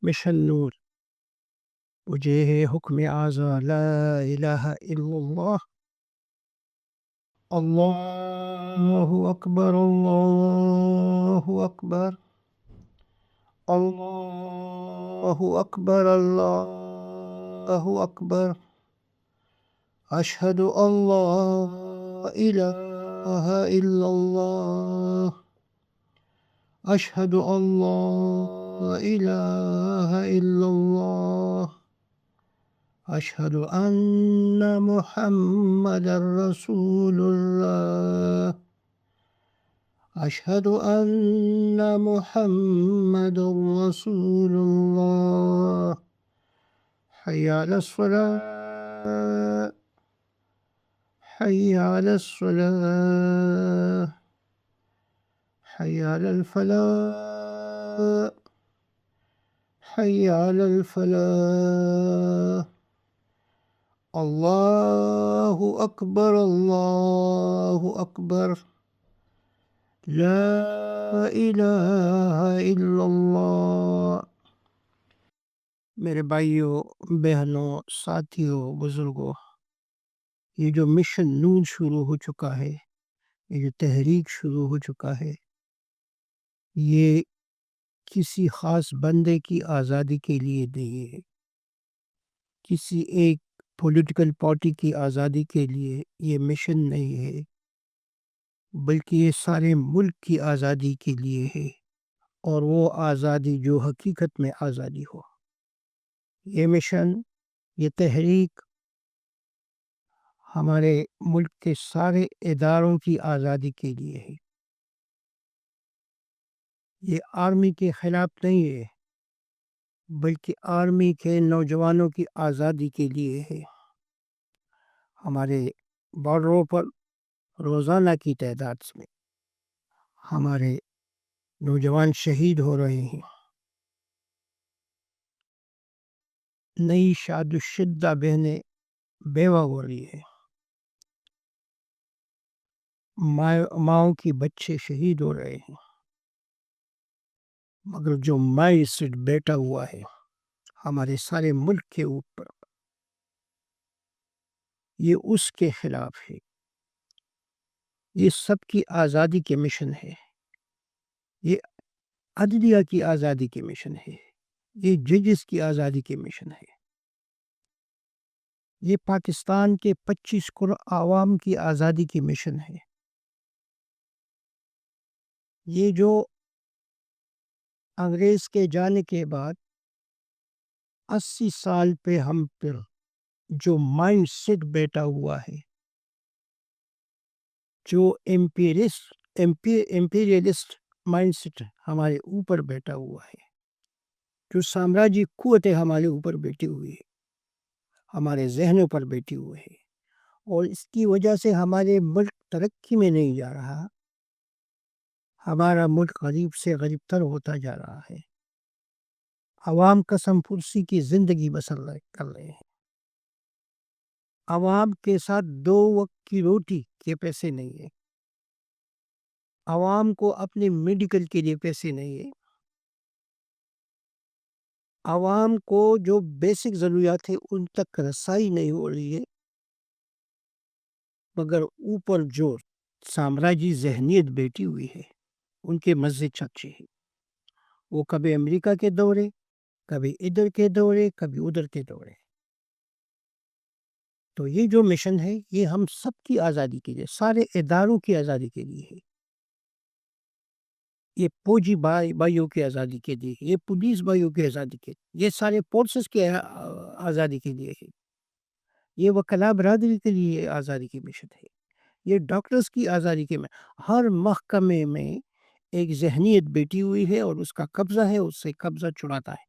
Mission نور مجھے ہے حکم اعضا لا الہ الا اللہ اللہ اکبر اللہ اکبر اللہ اکبر اللہ اکبر اشہد ان لا الہ الا اللہ اشہد ان لا الہ الا اللہ اشہد ان محمد رسول اللہ اشہد ان محمد رسول اللہ حی علی الصلاة حی علی الصلاة حی علی الفلاح حی علی الفلاح اللہ اکبر لا الہ الا اللہ۔ میرے بھائیوں، بہنوں، ساتھیوں، بزرگوں، یہ جو مشن نور شروع ہو چکا ہے، یہ جو تحریک شروع ہو چکا ہے، یہ کسی خاص بندے کی آزادی کے لیے نہیں ہے، کسی ایک پولیٹیکل پارٹی کی آزادی کے لیے یہ مشن نہیں ہے، بلکہ یہ سارے ملک کی آزادی کے لیے ہے، اور وہ آزادی جو حقیقت میں آزادی ہو۔ یہ مشن، یہ تحریک ہمارے ملک کے سارے اداروں کی آزادی کے لیے ہے۔ یہ آرمی کے خلاف نہیں ہے، بلکہ آرمی کے نوجوانوں کی آزادی کے لیے ہے۔ ہمارے بارڈروں پر روزانہ کی تعداد میں ہمارے نوجوان شہید ہو رہے ہیں۔ نئی شاد شدہ بہنیں بیوہ ہو رہی ہے، ماؤں کی بچے شہید ہو رہے ہیں، مگر جو مائی سے بیٹا ہوا ہے ہمارے سارے ملک کے اوپر، یہ اس کے خلاف ہے۔ یہ سب کی آزادی کے مشن ہے، یہ عدلیہ کی آزادی کے مشن ہے، یہ ججز کی آزادی کے مشن ہے، یہ پاکستان کے 25 کروڑ عوام کی آزادی کی مشن ہے۔ یہ جو انگریز کے جانے کے بعد 80 سال پہ ہم پر جو مائنڈ سیٹ بیٹا ہوا ہے، جو امپیریلسٹ مائنڈ سیٹ ہمارے اوپر بیٹا ہوا ہے، جو سامراجی قوتیں ہمارے اوپر بیٹھی ہوئی ہے، ہمارے ذہنوں پر بیٹھی ہوئی ہے، اور اس کی وجہ سے ہمارے ملک ترقی میں نہیں جا رہا، ہمارا ملک غریب سے غریب تر ہوتا جا رہا ہے۔ عوام قسم پرسی کی زندگی بسر کر رہے ہیں، عوام کے ساتھ 2 وقت کی روٹی کے پیسے نہیں ہیں، عوام کو اپنے میڈیکل کے لیے پیسے نہیں ہیں، عوام کو جو بیسک ضروریات ہیں ان تک رسائی نہیں ہو رہی ہے، مگر اوپر جو سامراجی ذہنیت بیٹھی ہوئی ہے ان کے مزے چکچے ہیں، وہ کبھی امریکہ کے دورے، کبھی ادھر کے دورے، کبھی ادھر کے دورے۔ تو یہ جو مشن ہے یہ ہم سب کی آزادی کے لیے، سارے اداروں کی آزادی کے لیے ہے، یہ فوجی بھائیوں کی آزادی کے لیے، یہ پولیس بھائیوں کی آزادی کے لیے، یہ سارے فورسز کی آزادی کے لیے ہے، یہ وکلاء برادری کے لیے آزادی کی مشن ہے، یہ ڈاکٹرز کی آزادی کے میں ہر محکمے میں ایک ذہنیت بیٹھی ہوئی ہے اور اس کا قبضہ ہے، اس سے قبضہ چھڑاتا ہے۔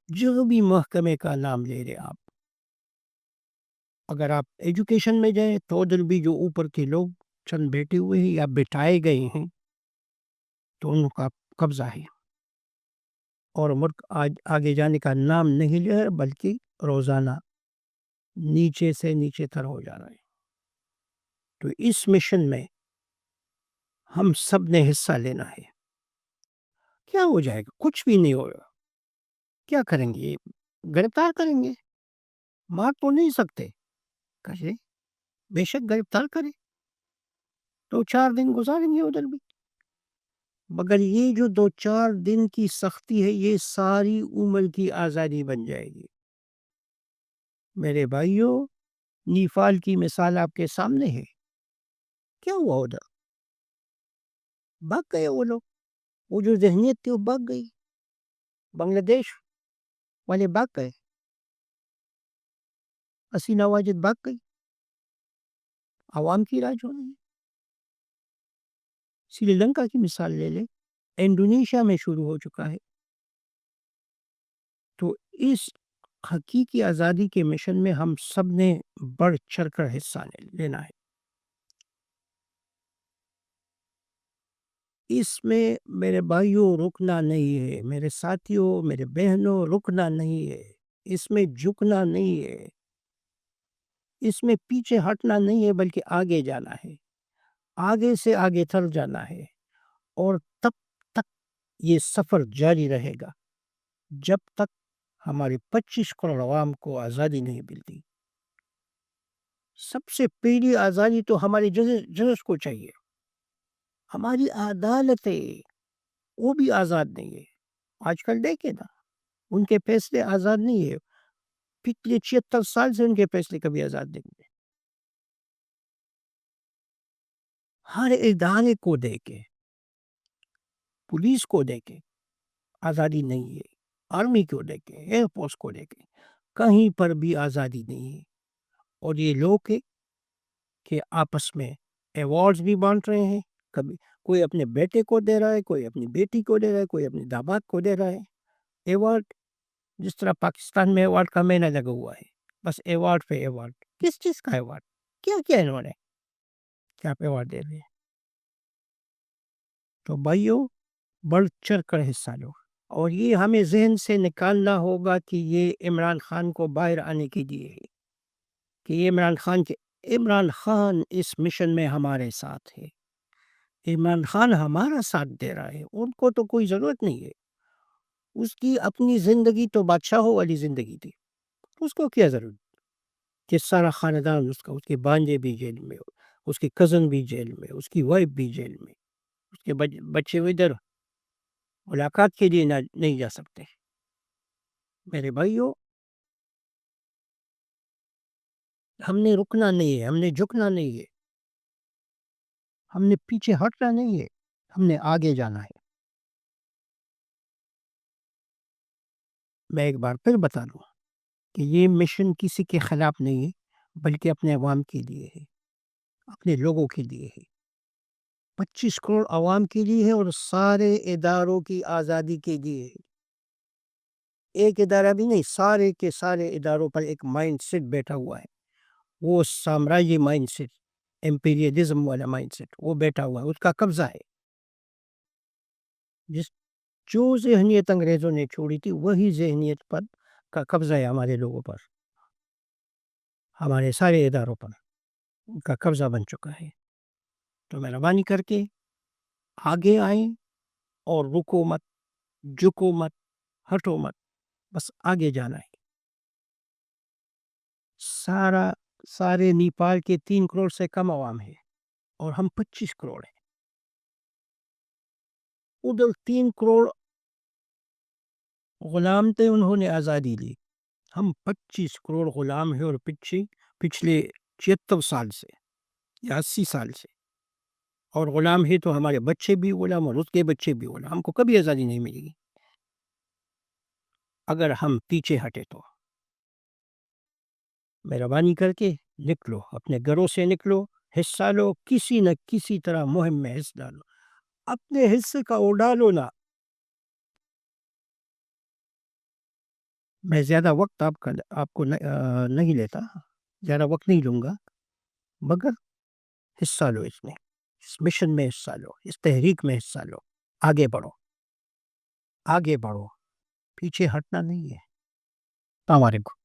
جو بھی محکمے کا نام لے رہے آپ، اگر آپ ایجوکیشن میں جائیں تو ادھر بھی جو اوپر کے لوگ چند بیٹھے ہوئے ہیں یا بٹھائے گئے ہیں تو ان کا قبضہ ہے، اور ملک آج آگے جانے کا نام نہیں لے رہا بلکہ روزانہ نیچے سے نیچے تر ہو جا رہا ہے۔ تو اس مشن میں ہم سب نے حصہ لینا ہے کیا ہو جائے گا؟ کچھ بھی نہیں ہوگا. کیا کریں گے؟ گرفتار کریں گے. مار تو نہیں سکتے. کرے بے شک گرفتار کرے تو 4 دن گزاریں گے ادھر بھی. مگر یہ جو 2-4 دن کی سختی ہے یہ ساری عمر کی آزادی بن جائے گی. میرے بھائیوں، نیپال کی مثال آپ کے سامنے ہے. کیا ہوا ادھر؟ بھاگ گئے وہ لوگ. وہ جو ذہنیت تھی وہ بھاگ گئی. بنگلہ دیش والے بھاگ گئے. حسینہ واجد بھاگ گئی. عوام کی راج ہو رہی ہے. سری لنکا کی مثال لے لیں. انڈونیشیا میں شروع ہو چکا ہے. تو اس حقیقی آزادی کے مشن میں ہم سب نے بڑھ چڑھ کر حصہ لینا ہے. اس میں میرے بھائیوں رکنا نہیں ہے، میرے ساتھیوں، میرے بہنوں رکنا نہیں ہے، اس میں جھکنا نہیں ہے، اس میں پیچھے ہٹنا نہیں ہے، بلکہ آگے جانا ہے. آگے سے آگے تر جانا ہے. اور تب تک یہ سفر جاری رہے گا جب تک ہماری 25 کروڑ عوام کو آزادی نہیں ملتی. سب سے پہلی آزادی تو ہماری ججز کو چاہیے. ہماری عدالتیں وہ بھی آزاد نہیں ہے. آج کل دیکھیں نا، ان کے فیصلے آزاد نہیں ہے. پچھلے 76 سال سے ان کے فیصلے کبھی آزاد نہیں ہوئے. ہر ادارے کو دے کے، پولیس کو دے کے آزادی نہیں ہے. آرمی کو دے کے، ایئر فورس کو دے کے کہیں پر بھی آزادی نہیں ہے. اور یہ لوگ کہ آپس میں ایوارڈز بھی بانٹ رہے ہیں. کبھی کوئی اپنے بیٹے کو دے رہا ہے، کوئی اپنی بیٹی کو دے رہا ہے، کوئی اپنے داماد کو دے رہا ہے ایوارڈ. جس طرح پاکستان میں ایوارڈ کا مہینہ لگا ہوا ہے. بس ایوارڈ پہ ایوارڈ. کس چیز کا ایوارڈ؟ کیا کیا انہوں نے کیا ایوارڈ دے رہے ہیں؟ تو بھائیوں، بڑھ چڑھ کر حصہ لو. اور یہ ہمیں ذہن سے نکالنا ہوگا کہ یہ عمران خان کو باہر آنے کے لیے ہے. کہ یہ عمران خان اس مشن میں ہمارے ساتھ ہے. عمران خان ہمارا ساتھ دے رہا ہے. ان کو تو کوئی ضرورت نہیں ہے. اس کی اپنی زندگی تو بادشاہوں والی زندگی تھی. اس کو کیا ضرورت کہ سارا خاندان اس کے بانجے بھی جیل میں، اس کے کزن بھی جیل میں، اس کی وائف بھی جیل میں، اس کے بچے ادھر ملاقات کے لیے نہیں جا سکتے. میرے بھائیوں، ہم نے رکنا نہیں ہے، ہم نے جھکنا نہیں ہے، ہم نے پیچھے ہٹنا نہیں ہے، ہم نے آگے جانا ہے. میں ایک بار پھر بتا دوں کہ یہ مشن کسی کے خلاف نہیں ہے، بلکہ اپنے عوام کے لیے ہے، اپنے لوگوں کے لیے ہے. 25 کروڑ عوام کے لیے ہے اور سارے اداروں کی آزادی کے لیے ہے. ایک ادارہ بھی نہیں، سارے کے سارے اداروں پر ایک مائنڈ سیٹ بیٹھا ہوا ہے. وہ سامراجی مائنڈ سیٹ، امپیریلزم والا مائنڈ سیٹ وہ بیٹھا ہوا ہے. اس کا قبضہ ہے. جو ذہنیت انگریزوں نے چھوڑی تھی وہی ذہنیت پر کا قبضہ ہے ہمارے لوگوں پر، ہمارے سارے اداروں پر ان کا قبضہ بن چکا ہے. تو مہربانی کر کے آگے آئیں اور رکو مت، جھکو مت، ہٹو مت، بس آگے جانا ہے. سارے نیپال کے 3 کروڑ سے کم عوام ہے اور ہم 25 کروڑ ہیں. ادھر 3 کروڑ غلام تھے، انہوں نے آزادی لی. ہم 25 کروڑ غلام ہیں اور پچھلے 76 سال سے یا 80 سال سے اور غلام ہے تو ہمارے بچے بھی غلام اور اس کے بچے بھی غلام. ہم کو کبھی آزادی نہیں ملے گی اگر ہم پیچھے ہٹے. تو مہربانی کر کے نکلو، اپنے گھروں سے نکلو، حصہ لو، کسی نہ کسی طرح مہم میں حصہ ڈالو. اپنے حصے کا ڈالو نا. میں زیادہ وقت آپ کو نہیں لیتا، زیادہ وقت نہیں لوں گا، مگر حصہ لو اس میں، اس مشن میں حصہ لو، اس تحریک میں حصہ لو. آگے بڑھو، آگے بڑھو، پیچھے ہٹنا نہیں ہے. السلام علیکم.